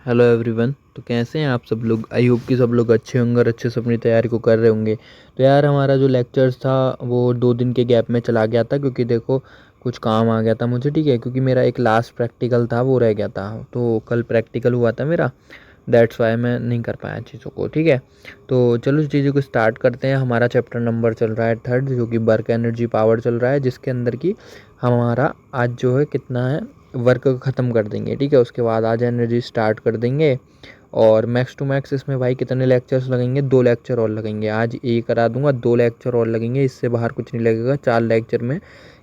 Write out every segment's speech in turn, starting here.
Hello everyone. तो कैसे हैं आप सब लोग? आई होप कि सब लोग अच्छे होंगे और अच्छे से अपनी तैयारी को कर रहे होंगे। तो यार हमारा जो लेक्चर्स था वो 2 दिन के गैप में चला गया था, क्योंकि देखो कुछ काम आ गया था मुझे, ठीक है। क्योंकि मेरा एक लास्ट प्रैक्टिकल था वो रह गया था, तो कल प्रैक्टिकल हुआ था मेरा। दैट्स वाई मैं नहीं कर पाया चीज़ों को, ठीक है। तो चलो इस चीज़ों को स्टार्ट करते हैं। हमारा चैप्टर नंबर चल रहा है 3rd, जो कि वर्क एनर्जी पावर चल रहा है, जिसके अंदर की हमारा आज जो है कितना है वर्क ख़त्म कर देंगे, ठीक है। उसके बाद आज एनर्जी स्टार्ट कर देंगे। और मैक्स टू मैक्स इसमें भाई कितने लेक्चर्स लगेंगे? 2 लेक्चर और लगेंगे। आज ये करा दूंगा, 2 लेक्चर और लगेंगे, इससे बाहर कुछ नहीं लगेगा। 4 लेक्चर में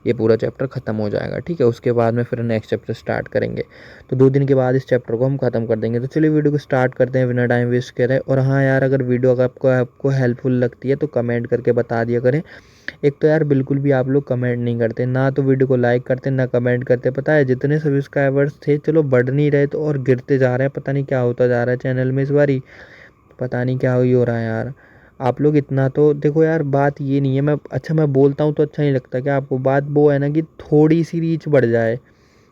ये पूरा चैप्टर ख़त्म हो जाएगा, ठीक है। उसके बाद में फिर नेक्स्ट चैप्टर स्टार्ट करेंगे। तो 2 दिन के बाद इस चैप्टर को हम ख़त्म कर देंगे। तो चलिए वीडियो को स्टार्ट करते हैं बिना टाइम वेस्ट करे। और हाँ यार, अगर वीडियो अगर आपको हेल्पफुल लगती है तो कमेंट करके बता दिया करें। एक तो यार बिल्कुल भी आप लोग कमेंट नहीं करते, ना तो वीडियो को लाइक करते ना कमेंट करते। पता है जितने सब्सक्राइबर्स थे चलो बढ़ नहीं रहे तो और गिरते जा रहे हैं। पता नहीं क्या होता जा रहा है चैनल में इस बारी, पता नहीं क्या ही हो रहा है यार। आप लोग इतना तो देखो यार, बात ये नहीं है मैं बोलता हूँ तो अच्छा नहीं लगता क्या आपको? बात वो है ना कि थोड़ी सी रीच बढ़ जाए।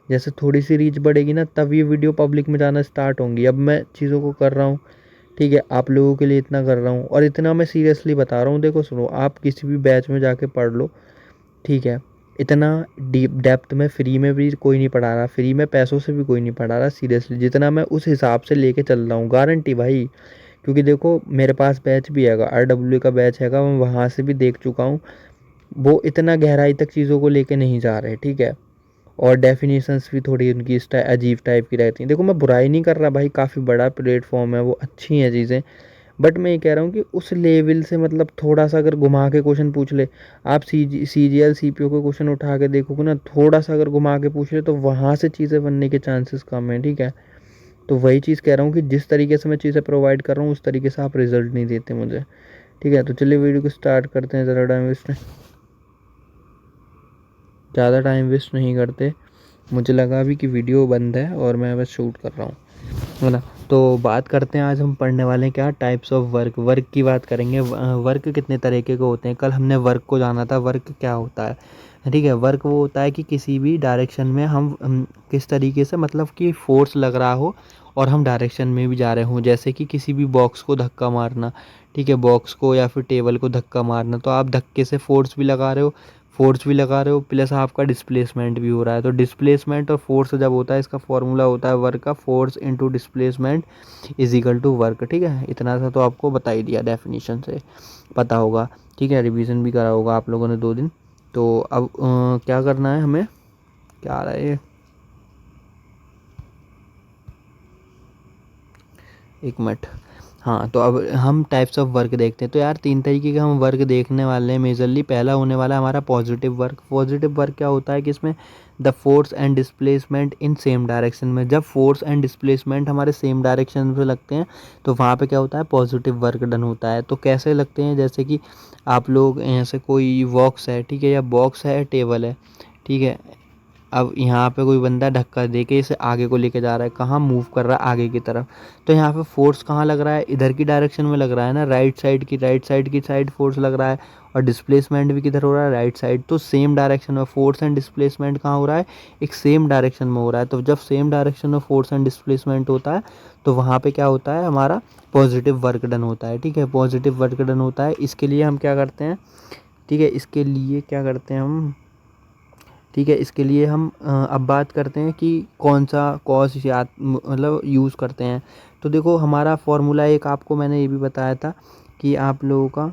जैसे थोड़ी सी रीच बढ़ेगी ना, तब ये वीडियो पब्लिक में जाना स्टार्ट होंगी। अब मैं चीज़ों को कर रहा हूँ, ठीक है, आप लोगों के लिए इतना कर रहा हूँ, और इतना मैं सीरियसली बता रहा हूँ। देखो सुनो, आप किसी भी बैच में जाके पढ़ लो, ठीक है। इतना डीप डेप्थ में फ्री में भी कोई नहीं पढ़ा रहा, फ्री में पैसों से भी कोई नहीं पढ़ा रहा सीरियसली। जितना मैं उस हिसाब से लेके चल रहा हूँ, गारंटी भाई। क्योंकि देखो मेरे पास बैच भी हैगा, RW का बैच हैगा, मैं वहाँ से भी देख चुका हूँ। वो इतना गहराई तक चीज़ों को लेके नहीं जा रहे, ठीक है। और डेफिनेशंस भी थोड़ी उनकी इस अजीब टाइप की रहती हैं। देखो मैं बुराई नहीं कर रहा भाई, काफ़ी बड़ा प्लेटफॉर्म है, वो अच्छी हैं चीज़ें। बट मैं ये कह रहा हूँ कि उस लेवल से मतलब थोड़ा सा अगर घुमा के क्वेश्चन पूछ ले, आप CGL CPO के क्वेश्चन उठा के देखोगे ना, थोड़ा सा अगर घुमा के पूछ ले तो वहाँ से चीज़ें बनने के चांसेस कम हैं, ठीक है। तो वही चीज़ कह रहा हूँ कि जिस तरीके से मैं चीज़ें प्रोवाइड कर रहा हूँ उस तरीके से आप रिजल्ट नहीं देते मुझे, ठीक है। तो चलिए वीडियो को स्टार्ट करते हैं, ज़्यादा टाइम वेस्ट नहीं करते। मुझे लगा अभी कि वीडियो बंद है और मैं बस शूट कर रहा हूँ, है ना। तो बात करते हैं, आज हम पढ़ने वाले हैं क्या? Types of work. वर्क की बात करेंगे। वर्क कितने तरीके के होते हैं, कल हमने वर्क को जाना था। वर्क क्या होता है, ठीक है। वर्क वो होता है कि किसी भी डायरेक्शन में हम किस तरीके से, मतलब कि फोर्स लग रहा हो और हम डायरेक्शन में भी जा रहे हों। जैसे कि किसी भी बॉक्स को धक्का मारना, ठीक है, बॉक्स को या फिर टेबल को धक्का मारना, तो आप धक्के से फोर्स भी लगा रहे हो प्लस आपका डिस्प्लेसमेंट भी हो रहा है। तो डिस्प्लेसमेंट और फोर्स जब होता है, इसका फॉर्मूला होता है वर्क का, force into displacement is equal to work, ठीक है। इतना सा तो आपको बता ही दिया, डेफिनेशन से पता होगा, ठीक है। रिवीजन भी करा होगा आप लोगों ने 2 दिन। तो अब क्या करना है हमें, क्या आ रहा है ये, एक मिनट। हाँ, तो अब हम टाइप्स ऑफ वर्क देखते हैं। तो यार 3 तरीके के हम वर्क देखने वाले हैं मेजरली। पहला होने वाला है हमारा पॉजिटिव वर्क। पॉजिटिव वर्क क्या होता है कि इसमें the force and displacement in same direction में, जब फोर्स एंड डिस्प्लेसमेंट हमारे सेम डायरेक्शन में लगते हैं तो वहाँ पे क्या होता है, पॉजिटिव वर्क डन होता है। तो कैसे लगते हैं, जैसे कि आप लोग ऐसे कोई बॉक्स है, ठीक है, या बॉक्स है, टेबल है, ठीक है। अब यहाँ पे कोई बंदा धक्का दे के इसे आगे को लेके जा रहा है, कहाँ मूव कर रहा है, आगे की तरफ। तो यहाँ पे फोर्स कहाँ लग रहा है, इधर की डायरेक्शन में लग रहा है ना, राइट साइड की साइड फोर्स लग रहा है। और डिस्प्लेसमेंट भी किधर हो रहा है, राइट साइड। तो सेम डायरेक्शन में फोर्स एंड डिस्प्लेसमेंट कहाँ हो रहा है, एक सेम डायरेक्शन में हो रहा है। तो जब सेम डायरेक्शन में फोर्स एंड डिस्प्लेसमेंट होता है तो वहाँ पे क्या होता है, हमारा पॉजिटिव वर्क डन होता है, ठीक है। पॉजिटिव वर्क डन होता है। इसके लिए हम क्या करते हैं, ठीक है, इसके लिए क्या करते हैं हम, ठीक है। इसके लिए हम अब बात करते हैं कि कौन सा कॉस या मतलब यूज़ करते हैं। तो देखो हमारा फॉर्मूला एक आपको मैंने ये भी बताया था कि आप लोगों का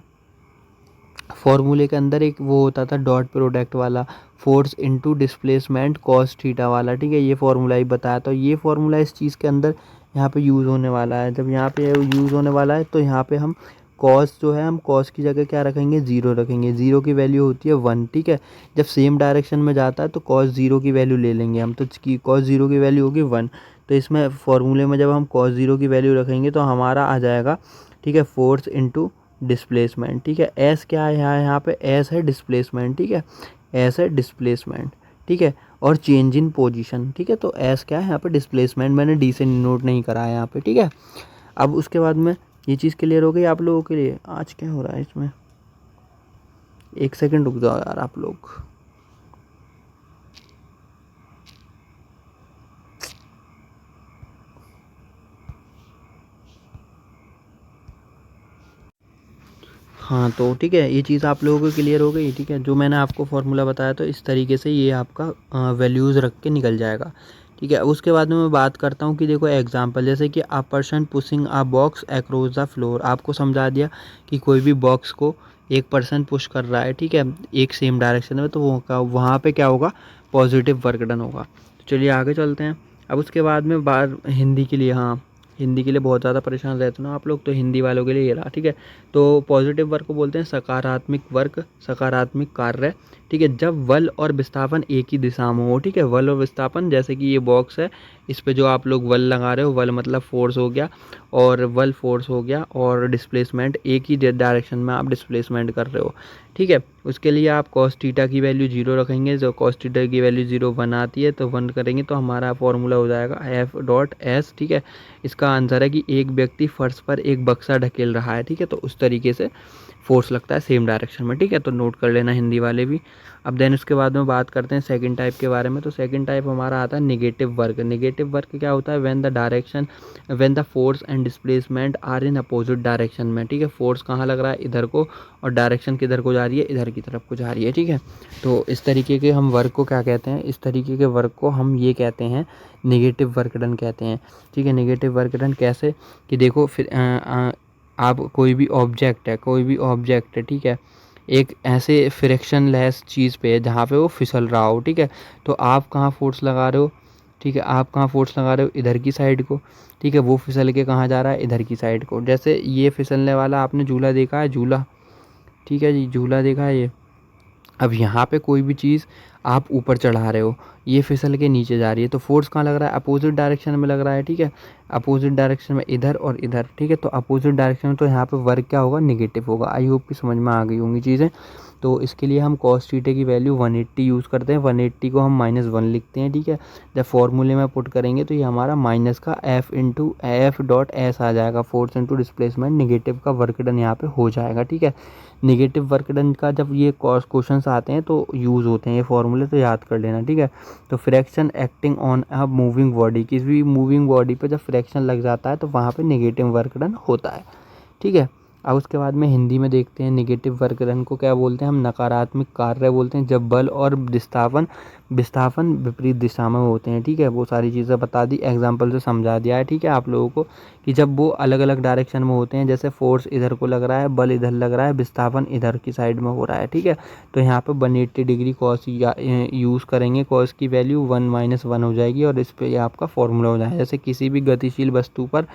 फॉर्मूले के अंदर एक वो होता था डॉट प्रोडक्ट वाला, force into displacement cos theta वाला, ठीक है। ये फॉर्मूला ही बताया। तो ये फॉर्मूला इस चीज़ के अंदर यहाँ पे यूज़ होने वाला है। जब यहाँ पे यूज़ होने वाला है तो यहाँ पे हम कॉस जो है, हम कॉस की जगह क्या रखेंगे, ज़ीरो रखेंगे। ज़ीरो की वैल्यू होती है 1, ठीक है। जब सेम डायरेक्शन में जाता है तो कॉस ज़ीरो की वैल्यू ले लेंगे हम, तो कॉस ज़ीरो की वैल्यू होगी 1। तो इसमें फॉर्मूले में जब हम कॉस ज़ीरो की वैल्यू रखेंगे तो हमारा आ जाएगा, ठीक है, फोर्स इंटू डिस्प्लेसमेंट, ठीक है। एस क्या है यहाँ पे, एस है डिस्प्लेसमेंट, ठीक है, एस है डिस्प्लेसमेंट, ठीक है। और चेंज इन पोजीशन, ठीक है। तो एस क्या है यहाँ पे, डिस्प्लेसमेंट, मैंने डी से नोट नहीं करा है यहाँ पे, ठीक है। अब उसके बाद में ये चीज़ क्लियर हो गई आप लोगों के लिए। आज क्या हो रहा है इसमें, एक सेकंड रुक जाओ यार आप लोग। हाँ, तो ठीक है, ये चीज़ आप लोगों को क्लियर हो गई, ठीक है। जो मैंने आपको फार्मूला बताया तो इस तरीके से ये आपका वैल्यूज़ रख के निकल जाएगा, ठीक है। उसके बाद में मैं बात करता हूँ कि देखो एग्जांपल, जैसे कि a person pushing a box across the floor, आपको समझा दिया कि कोई भी बॉक्स को एक पर्सन पुश कर रहा है, ठीक है, एक सेम डायरेक्शन में, तो वो का वहाँ पे क्या होगा, पॉजिटिव वर्क डन होगा। तो चलिए आगे चलते हैं। अब उसके बाद में बात हिंदी के लिए, हाँ, हिंदी के लिए बहुत ज़्यादा परेशान रहते हो ना आप लोग, तो हिंदी वालों के लिए ये रहा, ठीक है। तो पॉजिटिव वर्क को बोलते हैं सकारात्मक वर्क, सकारात्मक कार्य, ठीक है, जब बल और विस्थापन एक ही दिशा में हो, ठीक है। बल और विस्थापन, जैसे कि ये बॉक्स है, इस पे जो आप लोग बल लगा रहे हो, बल मतलब फोर्स हो गया, और बल फोर्स हो गया, और डिस्प्लेसमेंट एक ही डायरेक्शन में आप डिस्प्लेसमेंट कर रहे हो, ठीक है। उसके लिए आप कॉस थीटा की वैल्यू 0 रखेंगे, जो कॉस थीटा की वैल्यू 0 1 आती है, तो 1 करेंगे तो हमारा फॉर्मूला हो जाएगा एफ डॉट एस, ठीक है। इसका आंसर है कि एक व्यक्ति फर्श पर एक बक्सा ढकेल रहा है, ठीक है, तो उस तरीके से फोर्स लगता है सेम डायरेक्शन में, ठीक है। तो नोट कर लेना हिंदी वाले भी। अब देन उसके बाद में बात करते हैं सेकंड टाइप के बारे में। तो सेकंड टाइप हमारा आता है नेगेटिव वर्क। नेगेटिव वर्क क्या होता है, when the force and displacement are in opposite direction में, ठीक है। फोर्स कहाँ लग रहा है, इधर को, और डायरेक्शन किधर को जा रही है, इधर की तरफ को जा रही है, ठीक है। तो इस तरीके के हम वर्क को क्या कहते हैं, इस तरीके के वर्क को हम ये कहते हैं नेगेटिव वर्क डन कहते हैं, ठीक है। नेगेटिव वर्क डन कैसे, कि देखो फिर आप कोई भी ऑब्जेक्ट है, ठीक है, एक ऐसे फ्रिक्शन लेस चीज़ पे जहाँ पे वो फिसल रहा हो, ठीक है, तो आप कहाँ फोर्स लगा रहे हो, ठीक है, आप कहाँ फोर्स लगा रहे हो, इधर की साइड को, ठीक है। वो फिसल के कहाँ जा रहा है, इधर की साइड को। जैसे ये फिसलने वाला आपने झूला देखा है, झूला, ठीक है जी, झूला देखा है ये। अब यहाँ पे कोई भी चीज़ आप ऊपर चढ़ा रहे हो, ये फिसल के नीचे जा रही है, तो फोर्स कहाँ लग रहा है, अपोजिट डायरेक्शन में लग रहा है, ठीक है। अपोजिट डायरेक्शन में इधर और इधर, ठीक है। तो अपोजिट डायरेक्शन में तो यहाँ पे वर्क क्या होगा, नेगेटिव होगा। आई होप कि समझ में आ गई होंगी चीज़ें। तो इसके लिए हम कॉस थीटा की वैल्यू 180 यूज़ करते हैं। 180 को हम -1 लिखते हैं, ठीक है। जब फॉर्मूले में पुट करेंगे तो ये हमारा माइनस का F into F dot S आ जाएगा, फोर्स इंटू डिस्प्लेसमेंट, नेगेटिव का वर्क डन यहाँ पे हो जाएगा, ठीक है। नेगेटिव वर्क डन का जब ये क्वेश्चंस आते हैं तो यूज़ होते हैं ये फॉर्मूले, तो याद कर लेना, ठीक है। तो fraction acting on a moving body, किसी भी मूविंग बॉडी पे जब फ्रैक्शन लग जाता है तो वहाँ पे नेगेटिव वर्क डन होता है, ठीक है। अब उसके बाद में हिंदी में देखते हैं नेगेटिव वर्क डन को क्या बोलते हैं, हम नकारात्मक कार्य बोलते हैं, जब बल और विस्थापन विस्थापन विपरीत दिशा में होते हैं, ठीक है। वो सारी चीज़ें बता दी, एग्जाम्पल से समझा दिया है, ठीक है, आप लोगों को, कि जब वो अलग अलग डायरेक्शन में होते हैं, जैसे फोर्स इधर को लग रहा है, बल इधर लग रहा है, विस्थापन इधर की साइड में हो रहा है, ठीक है। तो यहाँ पे 180 डिग्री कॉस यूज़ करेंगे, कॉस की वैल्यू 1 - 1 हो जाएगी, और इस पे आपका फॉर्मूला हो जाएगा। जैसे किसी भी गतिशील वस्तु पर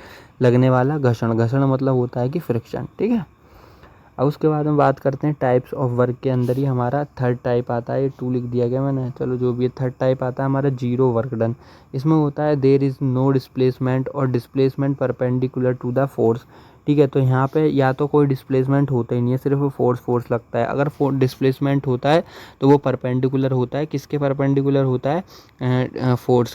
लगने वाला घर्षण, घर्षण मतलब होता है कि फ्रिक्शन, ठीक है। अब उसके बाद में बात करते हैं टाइप्स ऑफ वर्क के अंदर ही हमारा थर्ड टाइप आता है, ये 2 लिख दिया गया मैंने, चलो जो भी है। थर्ड टाइप आता है हमारा जीरो वर्क डन। इसमें होता है देयर इज़ नो डिस्प्लेसमेंट और displacement perpendicular to the force, ठीक है। तो यहाँ पे या तो कोई डिस्प्लेसमेंट होता ही नहीं है, सिर्फ फोर्स लगता है। अगर डिस्प्लेसमेंट होता है तो वो परपेंडिकुलर होता है, किसके परपेंडिकुलर होता है, फोर्स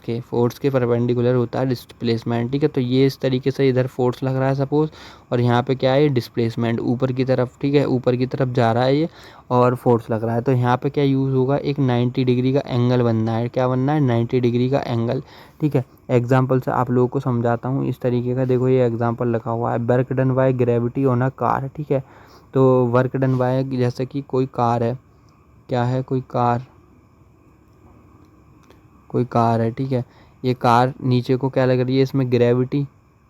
के परपेंडिकुलर होता है डिस्प्लेसमेंट, ठीक है। तो ये इस तरीके से इधर फोर्स लग रहा है सपोज, और यहाँ पे क्या है, डिस्प्लेसमेंट ऊपर की तरफ, ठीक है, ऊपर की तरफ जा रहा है ये, और फोर्स लग रहा है। तो यहाँ पे क्या यूज़ होगा, एक 90 डिग्री का एंगल बनना है, क्या बनना है, 90 डिग्री का एंगल, ठीक है। एग्जाम्पल से आप लोगों को समझाता हूँ इस तरीके का, देखो ये एग्जाम्पल लिखा हुआ है, work done by gravity on a car, ठीक है। तो वर्क डन बाय, जैसे कि कोई कार है, क्या है, कोई कार है, ठीक है। ये कार नीचे को क्या लग रही है, इसमें ग्रेविटी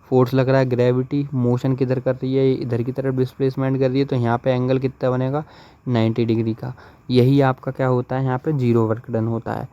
फोर्स लग रहा है, ग्रेविटी मोशन किधर कर रही है, इधर की तरफ डिस्प्लेसमेंट कर रही है, तो यहाँ पे एंगल कितना बनेगा, 90 डिग्री का। यही आपका क्या होता है, यहाँ पे जीरो वर्क डन होता है,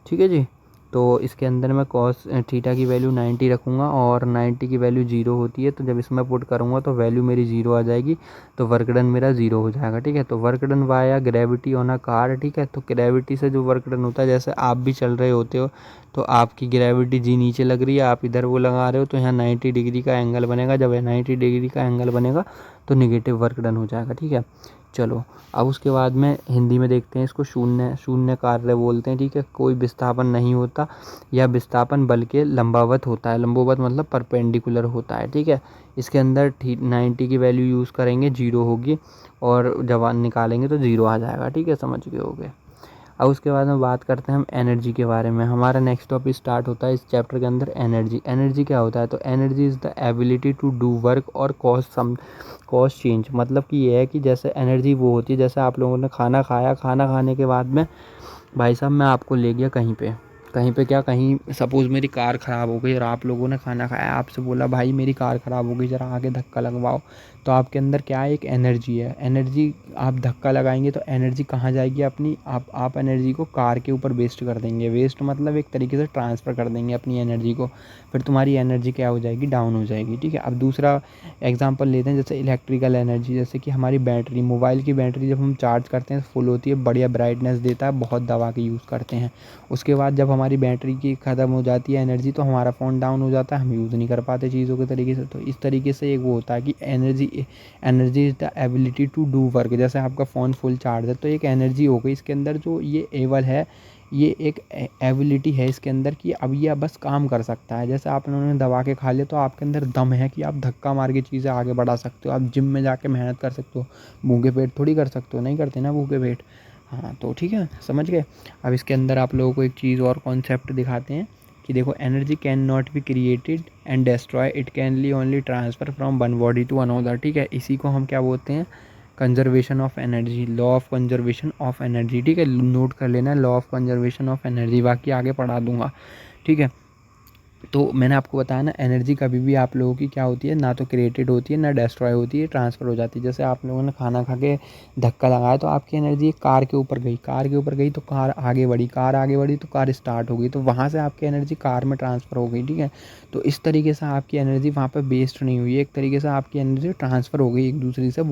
ठीक है जी। तो इसके अंदर मैं कॉस थीटा की वैल्यू 90 रखूँगा, और 90 की वैल्यू 0 होती है, तो जब इसमें पुट करूँगा तो वैल्यू मेरी 0 आ जाएगी, तो वर्क डन मेरा 0 हो जाएगा, ठीक है। तो work done via gravity on a car, ठीक है। तो ग्रेविटी से जो वर्क डन होता है, जैसे आप भी चल रहे होते हो, तो आपकी ग्रेविटी जी नीचे लग रही है, आप इधर वो लगा रहे हो, तो यहाँ 90 डिग्री का एंगल बनेगा। जब 90 डिग्री का एंगल बनेगा तो निगेटिव वर्क डन हो जाएगा, ठीक है। चलो अब उसके बाद में हिंदी में देखते हैं, इसको शून्य शून्य कार्य बोलते हैं, ठीक है। कोई विस्थापन नहीं होता, या विस्थापन बल के लंबावत होता है, लंबवत मतलब परपेंडिकुलर होता है, ठीक है। इसके अंदर 90 की वैल्यू यूज़ करेंगे, 0 होगी, और जब निकालेंगे तो 0 आ जाएगा, ठीक है, समझ गए होगे। अब उसके बाद में बात करते हैं हम एनर्जी के बारे में। हमारा नेक्स्ट टॉपिक स्टार्ट होता है इस चैप्टर के अंदर एनर्जी। एनर्जी क्या होता है? तो energy is the ability to do work और कॉज चेंज। मतलब कि ये है कि जैसे एनर्जी वो होती है, जैसे आप लोगों ने खाना खाया, खाना खाने के बाद में भाई साहब मैं आपको ले गया कहीं पे क्या, कहीं सपोज़ मेरी कार ख़राब हो गई और आप लोगों ने खाना खाया, आपसे बोला भाई मेरी कार ख़राब हो गई, ज़रा आगे धक्का लगवाओ। तो आपके अंदर क्या है? एक एनर्जी है। एनर्जी, आप धक्का लगाएंगे तो एनर्जी कहाँ जाएगी अपनी? आप एनर्जी को कार के ऊपर वेस्ट कर देंगे। वेस्ट मतलब एक तरीके से ट्रांसफ़र कर देंगे अपनी एनर्जी को, फिर तुम्हारी एनर्जी क्या हो जाएगी? डाउन हो जाएगी। ठीक है, अब दूसरा एग्जांपल लेते हैं, जैसे इलेक्ट्रिकल एनर्जी। जैसे कि हमारी बैटरी, मोबाइल की बैटरी जब हम चार्ज करते हैं फुल होती है, बढ़िया ब्राइटनेस देता है, बहुत दबा के यूज़ करते हैं। उसके बाद जब हमारी बैटरी की ख़त्म हो जाती है एनर्जी, तो हमारा फ़ोन डाउन हो जाता है, हम यूज़ नहीं कर पाते चीज़ों के तरीके से। तो इस तरीके से एक वो होता है कि energy is the ability to do work. जैसे आपका फ़ोन फुल चार्ज है तो एक एनर्जी हो गई इसके अंदर, जो ये एबल है, ये एक एबिलिटी है इसके अंदर कि अब ये बस काम कर सकता है। जैसे आप लोगों ने दबा के खा लिया तो आपके अंदर दम है कि आप धक्का मार के चीज़ें आगे बढ़ा सकते हो, आप जिम में जाके मेहनत कर सकते हो। भूखे पेट थोड़ी कर सकते हो, नहीं करते ना भूखे पेट। हाँ, तो ठीक है, समझ गए। अब इसके अंदर आप लोगों को एक चीज़ और कॉन्सेप्ट दिखाते हैं कि देखो, energy can not be created and destroy, it can be only transfer from one body to another. ठीक है, इसी को हम क्या बोलते हैं? Conservation of energy, law of conservation of energy. ठीक है, नोट कर लेना, law of conservation of energy, बाकी आगे पढ़ा दूंगा। ठीक है, तो मैंने आपको बताया ना, एनर्जी कभी भी आप लोगों की क्या होती है? ना तो क्रिएटेड होती है, ना डिस्ट्रॉय होती है, ट्रांसफ़र हो जाती है। जैसे आप लोगों ने खाना खा के धक्का लगाया तो आपकी एनर्जी कार के ऊपर गई, कार के ऊपर गई तो कार आगे बढ़ी, कार आगे बढ़ी तो कार स्टार्ट हो गई, तो वहाँ से आपकी एनर्जी कार में ट्रांसफ़र हो गई। ठीक है, तो इस तरीके से आपकी एनर्जी वहाँ पर वेस्ट नहीं हुई है, एक तरीके से आपकी एनर्जी ट्रांसफ़र हो गई एक दूसरी से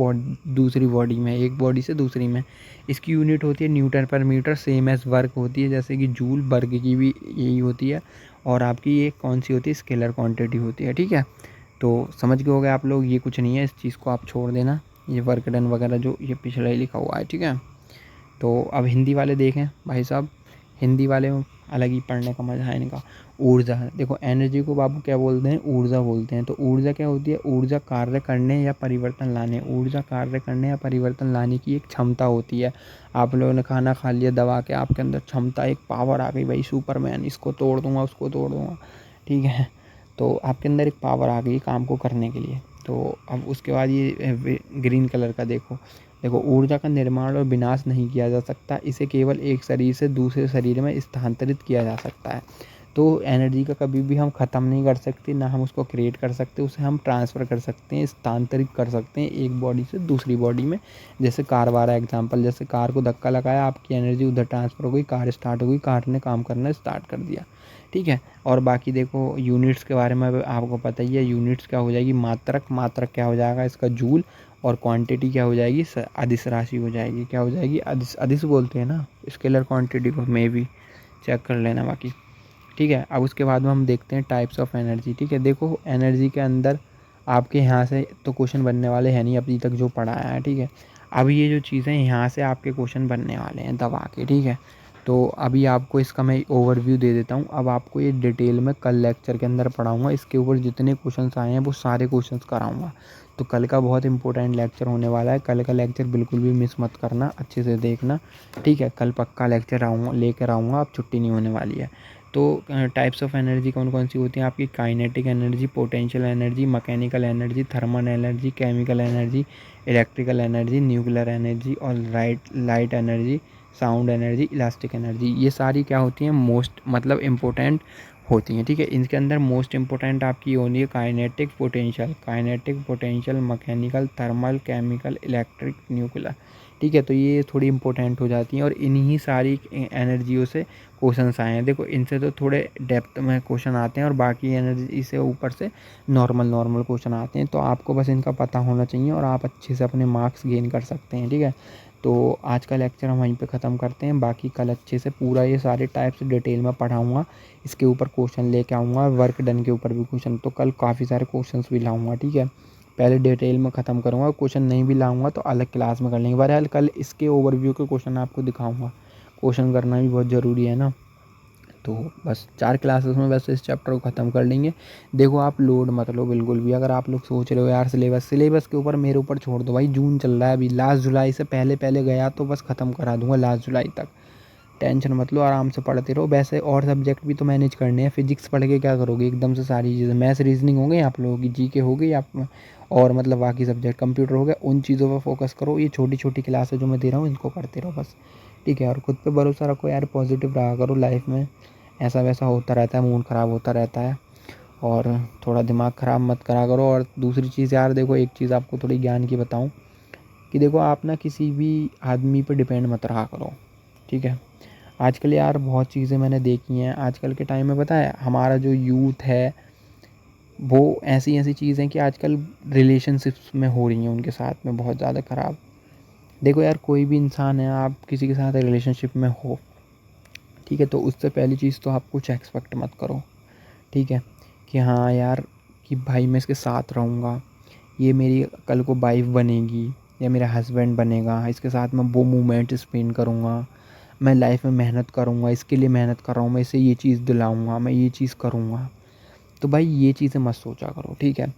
दूसरी बॉडी में, एक बॉडी से दूसरी में। इसकी यूनिट होती है न्यूटन पर मीटर, सेम एज़ वर्क होती है, जैसे कि जूल। वर्क की भी यही होती है, और आपकी ये कौन सी होती है? स्केलर क्वांटिटी होती है। ठीक है, तो समझ गए होंगे आप लोग, ये कुछ नहीं है, इस चीज़ को आप छोड़ देना, ये वर्क डन वगैरह जो ये पिछड़ा ही लिखा हुआ है। ठीक है, तो अब हिंदी वाले देखें भाई साहब, हिंदी वाले में अलग ही पढ़ने का मज़ा है इनका। ऊर्जा, देखो एनर्जी को बाबू क्या बोलते हैं? ऊर्जा बोलते हैं। तो ऊर्जा क्या होती है? ऊर्जा कार्य करने या परिवर्तन लाने, ऊर्जा कार्य करने या परिवर्तन लाने की एक क्षमता होती है। आप लोगों ने खाना खा लिया दबा के, आपके अंदर क्षमता, एक पावर आ गई, भाई सुपरमैन, इसको तोड़ दूंगा, उसको तोड़ दूंगा। ठीक है, तो आपके अंदर एक पावर आ गई काम को करने के लिए। तो अब उसके बाद ये ग्रीन कलर का देखो, देखो ऊर्जा का निर्माण और विनाश नहीं किया जा सकता, इसे केवल एक शरीर से दूसरे शरीर में स्थानांतरित किया जा सकता है। तो एनर्जी का कभी भी हम ख़त्म नहीं कर सकते, ना हम उसको क्रिएट कर सकते, उसे हम ट्रांसफ़र कर सकते हैं, स्थानांतरित कर सकते हैं एक बॉडी से दूसरी बॉडी में। जैसे कार वाला एग्जांपल, जैसे कार को धक्का लगाया, आपकी एनर्जी उधर ट्रांसफ़र हो गई, कार स्टार्ट हो गई, कार ने काम करना स्टार्ट कर दिया। ठीक है, और बाकी देखो यूनिट्स के बारे में अब आपको पता ही है, यूनिट्स क्या हो जाएगी? मात्रक। मात्रक क्या हो जाएगा इसका? जूल। और क्वांटिटी क्या हो जाएगी? अदिश राशि हो जाएगी। क्या हो जाएगी? अदिश, अदिश बोलते हैं ना स्केलर क्वांटिटी को, मे भी चेक कर लेना बाकी। ठीक है, अब उसके बाद में हम देखते हैं टाइप्स ऑफ एनर्जी। ठीक है, देखो एनर्जी के अंदर आपके यहाँ से तो क्वेश्चन बनने वाले हैं नहीं अभी तक जो पढ़ाया है। ठीक है, अब ये जो चीज़ें यहाँ से आपके क्वेश्चन बनने वाले हैं दबा के। ठीक है, तो अभी आपको इसका मैं ओवरव्यू दे देता हूँ। अब आपको ये डिटेल में कल लेक्चर के अंदर पढ़ाऊँगा, इसके ऊपर जितने क्वेश्चंस आए हैं वो सारे क्वेश्चंस कराऊँगा। तो कल का बहुत इंपॉर्टेंट लेक्चर होने वाला है, कल का लेक्चर बिल्कुल भी मिस मत करना, अच्छे से देखना। ठीक है, कल पक्का लेक्चर लेकर आऊँगा, अब छुट्टी नहीं होने वाली है। तो टाइप्स ऑफ एनर्जी कौन कौन सी होती हैं आपकी? Kinetic energy, potential energy, mechanical energy, thermal energy, chemical energy, electrical energy, nuclear energy और light energy, sound energy, elastic energy. ये सारी क्या होती हैं? मोस्ट मतलब इम्पोर्टेंट होती हैं। ठीक है, इनके अंदर मोस्ट इम्पोर्टेंट आपकी होनी है kinetic potential, mechanical, thermal, chemical, electric, nuclear. ठीक है, तो ये थोड़ी इंपॉर्टेंट हो जाती हैं और इन्हीं सारी एनर्जियों से क्वेश्चंस आए हैं। देखो इनसे तो थोड़े डेप्थ में क्वेश्चन आते हैं और बाकी एनर्जी से ऊपर से नॉर्मल क्वेश्चन आते हैं, तो आपको बस इनका पता होना चाहिए और आप अच्छे से अपने मार्क्स गेन कर सकते हैं। ठीक है, तो आज का लेक्चर हम वहीं पे ख़त्म करते हैं, बाकी कल अच्छे से पूरा ये सारे टाइप्स डिटेल में पढ़ाऊँगा, इसके ऊपर क्वेश्चन लेके आऊँगा, वर्क डन के ऊपर भी क्वेश्चन, तो कल काफ़ी सारे क्वेश्चंस भी लाऊँगा। ठीक है, पहले डिटेल में ख़त्म करूँगा, क्वेश्चन नहीं भी लाऊँगा तो अलग क्लास में कर लेंगे। बहरहाल कल इसके ओवरव्यू के क्वेश्चन आपको दिखाऊँगा, क्वेश्चन करना भी बहुत ज़रूरी है ना। तो बस 4 क्लासेस में वैसे इस चैप्टर को ख़त्म कर लेंगे। देखो आप लोड मत लो बिल्कुल भी, अगर आप लोग सोच रहे हो यार सिलेबस के ऊपर मेरे ऊपर छोड़ दो भाई, जून चल रहा है अभी, लास्ट जुलाई से पहले गया तो बस ख़त्म करा दूँगा लास्ट जुलाई तक। टेंशन मत लो, आराम से पढ़ते रहो। वैसे और सब्जेक्ट भी तो मैनेज करने हैं, फिजिक्स पढ़ के क्या करोगे एकदम से सारी चीज़ें। मैथ्स रीजनिंग हो गई आप लोगों की, जीके हो गई आप, और मतलब बाकी सब्जेक्ट कंप्यूटर हो गया, उन चीज़ों पर फोकस करो। ये छोटी छोटी क्लासें जो मैं दे रहा हूँ इनको करते रहो बस, ठीक है। और खुद पे भरोसा रखो यार, पॉजिटिव रहा करो लाइफ में। ऐसा वैसा होता रहता है, मूड ख़राब होता रहता है, और थोड़ा दिमाग ख़राब मत करा करो। और दूसरी चीज़ यार देखो, एक चीज़ आपको थोड़ी ज्ञान की बताऊँ कि देखो, आप ना किसी भी आदमी पे डिपेंड मत रहा करो, ठीक है। आजकल यार बहुत चीज़ें मैंने देखी हैं आजकल के टाइम में, पता है हमारा जो यूथ है वो ऐसी ऐसी चीज़ें कि आजकल रिलेशनशिप्स में हो रही हैं उनके साथ में बहुत ज़्यादा ख़राब। देखो यार, कोई भी इंसान है, आप किसी के साथ रिलेशनशिप में हो, ठीक है, तो उससे पहली चीज़ तो आप कुछ एक्सपेक्ट मत करो, ठीक है, कि हाँ यार कि भाई मैं इसके साथ रहूँगा, ये मेरी कल को वाइफ़ बनेगी या मेरा हस्बैंड बनेगा, इसके साथ मैं वो मोमेंट स्पेंड करूँगा, मैं लाइफ में मेहनत करूँगा, इसके लिए मेहनत कर रहा हूँ, मैं इसे ये चीज़ दिलाऊँगा, मैं ये चीज़ करूँगा। तो भाई ये चीज़ें मत सोचा करो, ठीक है।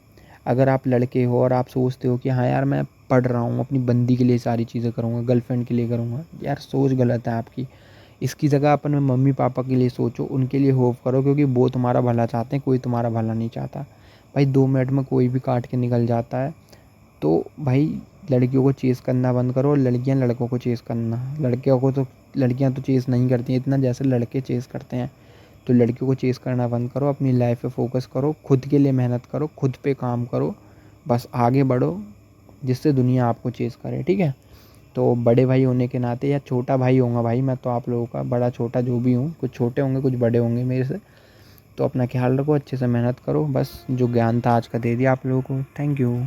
अगर आप लड़के हो और आप सोचते हो कि हाँ यार मैं पढ़ रहा हूँ, अपनी बंदी के लिए सारी चीज़ें करूँगा, गर्लफ्रेंड के लिए करूँगा, यार सोच गलत है आपकी। इसकी जगह अपने मम्मी पापा के लिए सोचो, उनके लिए होप करो, क्योंकि वो तुम्हारा भला चाहते हैं, कोई तुम्हारा भला नहीं चाहता। भाई 2 मिनट में कोई भी काट के निकल जाता है। तो भाई लड़कियों को चेज़ करना बंद करो, लड़कियां लड़कों को चेज़ करना, लड़कियों को तो लड़कियां तो चेज़ नहीं करती हैं इतना जैसे लड़के चेज़ करते हैं। तो लड़कियों को चेज़ करना बंद करो, अपनी लाइफ पे फोकस करो, खुद के लिए मेहनत करो, खुद पे काम करो, बस आगे बढ़ो, जिससे दुनिया आपको चेज़ करे, ठीक है। तो बड़े भाई होने के नाते, या छोटा भाई होऊंगा भाई मैं तो आप लोगों का, बड़ा छोटा जो भी हूँ, कुछ छोटे होंगे कुछ बड़े होंगे मेरे से, तो अपना ख्याल रखो, अच्छे से मेहनत करो। बस जो ज्ञान था आज का दे दिया आप लोगों को। Thank you.